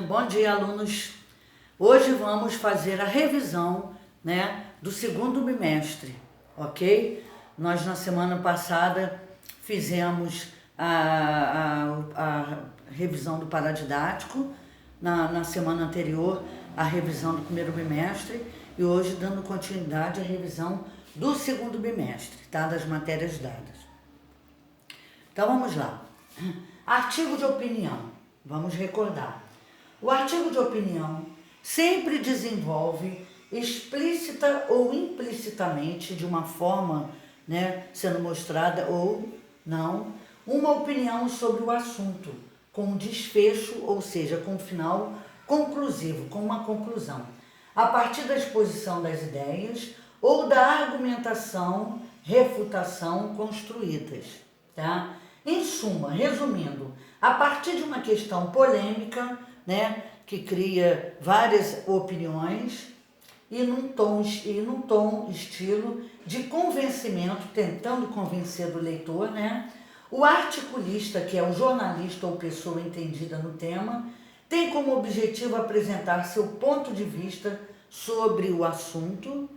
Bom dia, alunos. Hoje vamos fazer a revisão, do segundo bimestre, ok? Nós na semana passada fizemos a revisão do paradidático, na semana anterior a revisão do primeiro bimestre e hoje dando continuidade à revisão do segundo bimestre, tá? Das matérias dadas. Então vamos lá. Artigo de opinião. Vamos recordar. O artigo de opinião sempre desenvolve explícita ou implicitamente, de uma forma, sendo mostrada ou não, uma opinião sobre o assunto, com um desfecho, ou seja, com um final conclusivo, com uma conclusão, a partir da exposição das ideias ou da argumentação, refutação construídas, tá? Em suma, resumindo, a partir de uma questão polêmica, que cria várias opiniões e num tom estilo de convencimento, tentando convencer do leitor, o articulista, que é o jornalista ou pessoa entendida no tema, tem como objetivo apresentar seu ponto de vista sobre o assunto,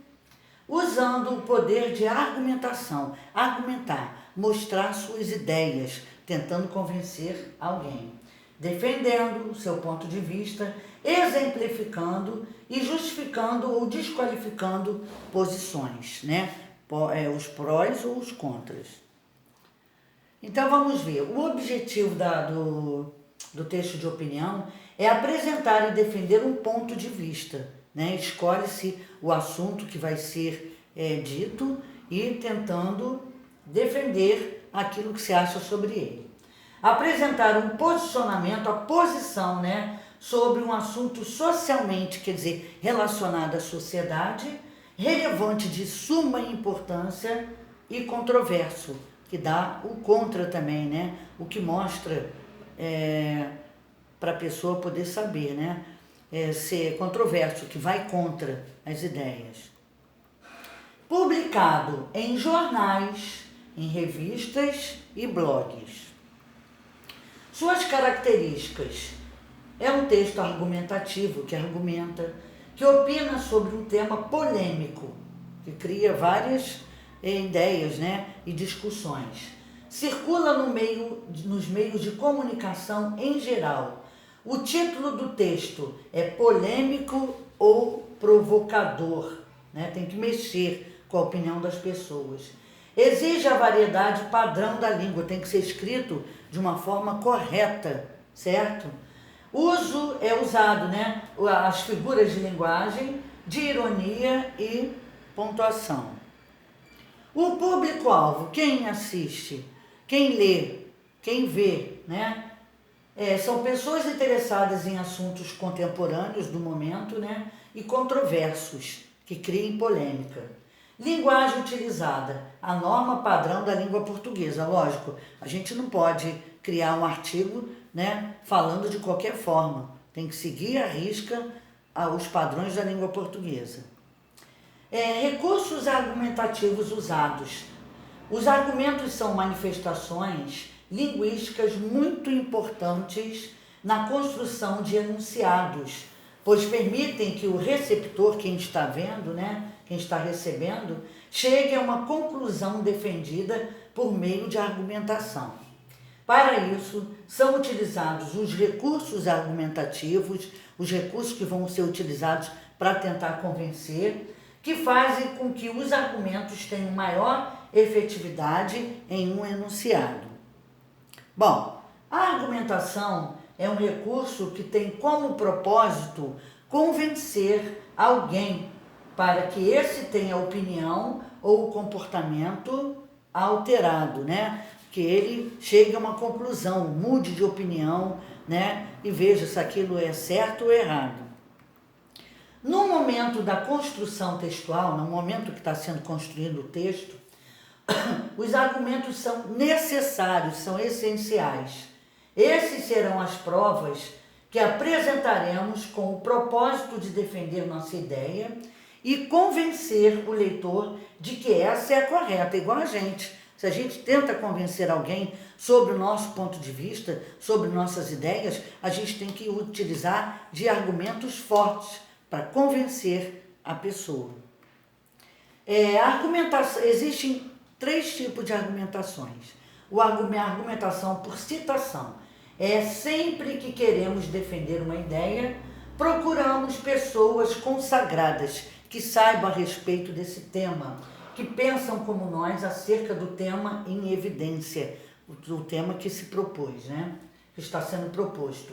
usando o poder de argumentação, argumentar, mostrar suas ideias, tentando convencer alguém, defendendo seu ponto de vista, exemplificando e justificando ou desqualificando posições, os prós ou os contras. Então vamos ver, o objetivo do texto de opinião é apresentar e defender um ponto de vista, Escolhe-se o assunto que vai ser dito e tentando defender aquilo que se acha sobre ele. Apresentar um posicionamento, a posição, sobre um assunto socialmente, quer dizer, relacionado à sociedade, relevante de suma importância e controverso, que dá o contra também, o que mostra para a pessoa poder saber, ser controverso, que vai contra as ideias. Publicado em jornais, em revistas e blogs. Suas características: é um texto argumentativo, que argumenta, que opina sobre um tema polêmico, que cria várias ideias, e discussões. Circula nos meios de comunicação em geral. O título do texto é polêmico ou provocador, tem que mexer com a opinião das pessoas. Exige a variedade padrão da língua, tem que ser escrito de uma forma correta, certo? É usado, as figuras de linguagem, de ironia e pontuação. O público-alvo, quem assiste, quem lê, quem vê, são pessoas interessadas em assuntos contemporâneos do momento, e controversos, que criem polêmica. Linguagem utilizada, a norma padrão da língua portuguesa. Lógico, a gente não pode criar um artigo, falando de qualquer forma. Tem que seguir à risca os padrões da língua portuguesa. Recursos argumentativos usados. Os argumentos são manifestações linguísticas muito importantes na construção de enunciados, pois permitem que o receptor, quem está vendo, quem está recebendo, chegue a uma conclusão defendida por meio de argumentação. Para isso, são utilizados os recursos argumentativos, os recursos que vão ser utilizados para tentar convencer, que fazem com que os argumentos tenham maior efetividade em um enunciado. Bom, a argumentação é um recurso que tem como propósito convencer alguém para que esse tenha opinião ou comportamento alterado, Que ele chegue a uma conclusão, mude de opinião, e veja se aquilo é certo ou errado. No momento da construção textual, no momento que está sendo construído o texto, os argumentos são necessários, são essenciais. Esses serão as provas que apresentaremos com o propósito de defender nossa ideia e convencer o leitor de que essa é a correta, igual a gente. Se a gente tenta convencer alguém sobre o nosso ponto de vista, sobre nossas ideias, a gente tem que utilizar de argumentos fortes para convencer a pessoa. Existem 3 tipos de argumentações. A argumentação por citação. Sempre que queremos defender uma ideia, procuramos pessoas consagradas que saibam a respeito desse tema, que pensam como nós acerca do tema em evidência, do tema que se propôs, né? Que está sendo proposto.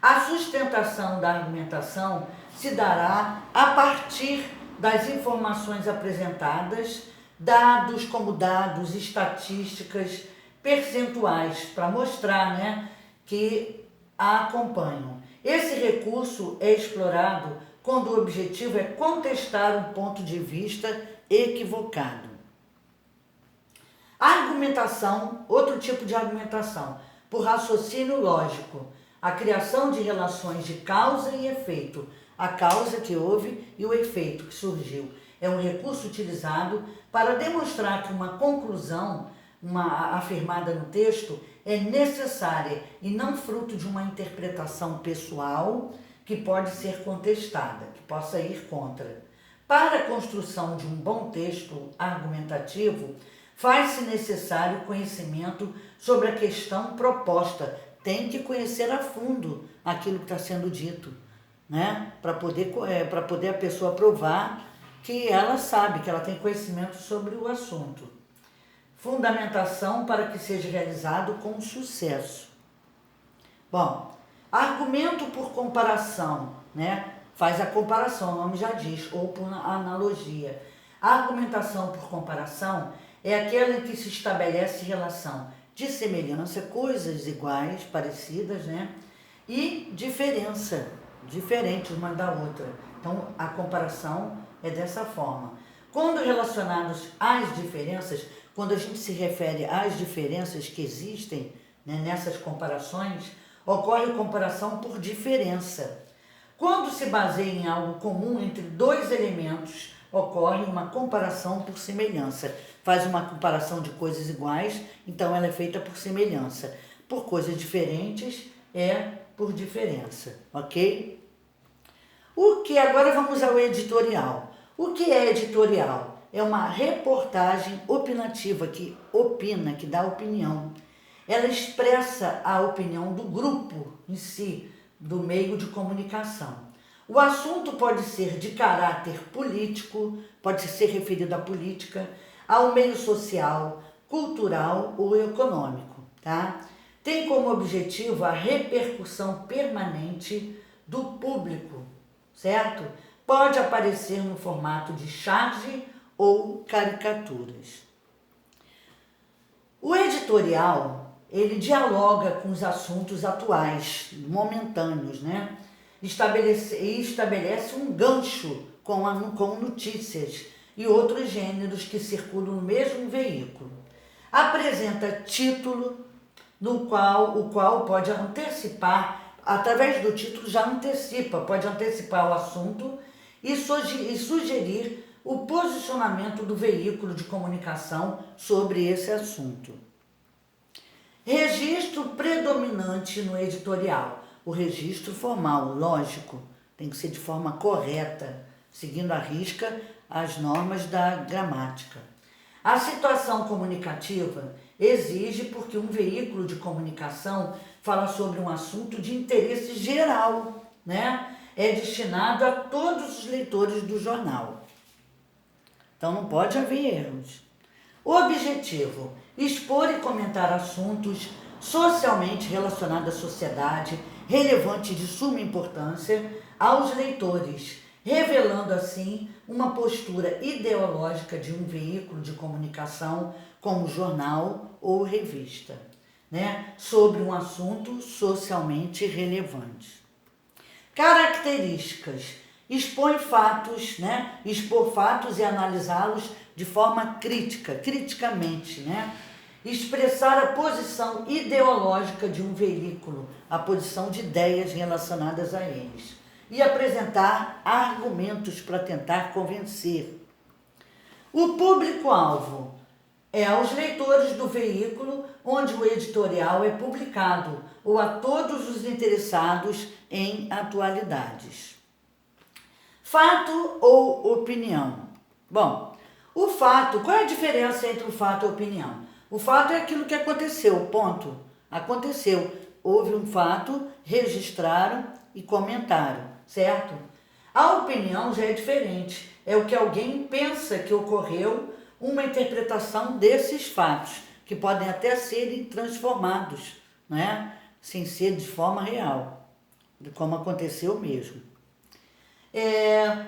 A sustentação da argumentação se dará a partir das informações apresentadas, dados como dados, estatísticas, percentuais, para mostrar, né, que a acompanham. Esse recurso é explorado quando o objetivo é contestar um ponto de vista equivocado. A argumentação, outro tipo de argumentação, por raciocínio lógico, a criação de relações de causa e efeito, a causa que houve e o efeito que surgiu. É um recurso utilizado para demonstrar que uma conclusão, afirmada no texto, é necessária e não fruto de uma interpretação pessoal que pode ser contestada, que possa ir contra. Para a construção de um bom texto argumentativo, faz-se necessário conhecimento sobre a questão proposta. Tem que conhecer a fundo aquilo que está sendo dito, né? Para poder a pessoa provar que ela sabe, que ela tem conhecimento sobre o assunto. Fundamentação para que seja realizado com sucesso. Bom, argumento por comparação, né? Faz a comparação, o nome já diz, ou por analogia. A argumentação por comparação é aquela em que se estabelece relação de semelhança, coisas iguais, parecidas, né? E diferença, diferente uma da outra. Então, a comparação é dessa forma. Quando relacionados às diferenças, quando a gente se refere às diferenças que existem, né, nessas comparações, ocorre comparação por diferença. Quando se baseia em algo comum entre 2 elementos, ocorre uma comparação por semelhança. Faz uma comparação de coisas iguais, então ela é feita por semelhança. Por coisas diferentes, é por diferença, ok? Agora vamos ao editorial. O que é editorial? É uma reportagem opinativa que opina, que dá opinião. Ela expressa a opinião do grupo em si, do meio de comunicação. O assunto pode ser de caráter político, pode ser referido à política, ao meio social, cultural ou econômico, tá? Tem como objetivo a repercussão permanente do público, certo? Pode aparecer no formato de charge ou caricaturas. O editorial, ele dialoga com os assuntos atuais, momentâneos, né? Estabelece um gancho com notícias e outros gêneros que circulam no mesmo veículo. Apresenta título, o qual pode antecipar, através do título já antecipa, pode antecipar o assunto e sugerir o posicionamento do veículo de comunicação sobre esse assunto. Registro predominante no editorial. O registro formal, lógico, tem que ser de forma correta, seguindo à risca as normas da gramática. A situação comunicativa exige porque um veículo de comunicação fala sobre um assunto de interesse geral, né? É destinado a todos os leitores do jornal. Então não pode haver erros. O objetivo: expor e comentar assuntos socialmente relacionados à sociedade, relevante de suma importância aos leitores, revelando assim uma postura ideológica de um veículo de comunicação como jornal ou revista, né, sobre um assunto socialmente relevante. Características: expor fatos e analisá-los de forma criticamente, né? Expressar a posição ideológica de um veículo, a posição de ideias relacionadas a eles. E apresentar argumentos para tentar convencer. O público-alvo: É aos leitores do veículo onde o editorial é publicado ou a todos os interessados em atualidades. Fato ou opinião? Bom, o fato, qual é a diferença entre o fato e a opinião? O fato é aquilo que aconteceu, ponto. Aconteceu. Houve um fato, registraram e comentaram, certo? A opinião já é diferente. É o que alguém pensa que ocorreu, uma interpretação desses fatos, que podem até serem transformados, né? Sem ser de forma real, como aconteceu mesmo.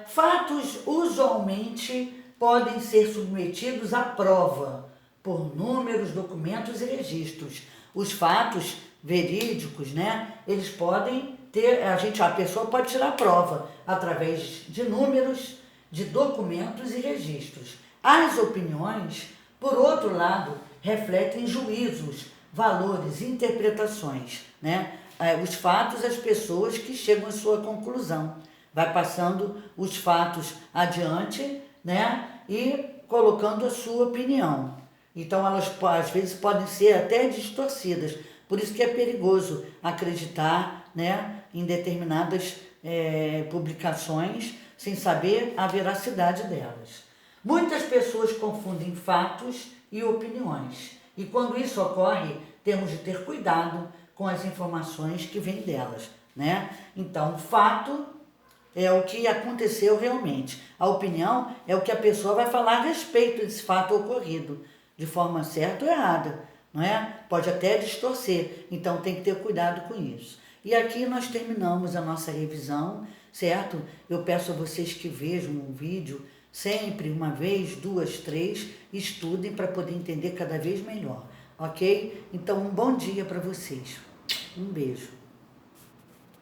Fatos usualmente podem ser submetidos à prova por números, documentos e registros. Os fatos verídicos, né? Eles podem ter, a pessoa pode tirar prova através de números, de documentos e registros. As opiniões, por outro lado, refletem juízos, valores, interpretações, né? Os fatos, as pessoas que chegam à sua conclusão. Vai passando os fatos adiante, né? E colocando a sua opinião. Então, elas às vezes podem ser até distorcidas. Por isso que é perigoso acreditar, né, em determinadas publicações sem saber a veracidade delas. Muitas pessoas confundem fatos e opiniões. E quando isso ocorre, temos de ter cuidado com as informações que vêm delas, né? Então, fato é o que aconteceu realmente. A opinião é o que a pessoa vai falar a respeito desse fato ocorrido, de forma certa ou errada, não é? Pode até distorcer, então tem que ter cuidado com isso. E aqui nós terminamos a nossa revisão, certo? Eu peço a vocês que vejam o vídeo sempre, uma vez, duas, três, estudem para poder entender cada vez melhor, ok? Então, um bom dia para vocês. Um beijo.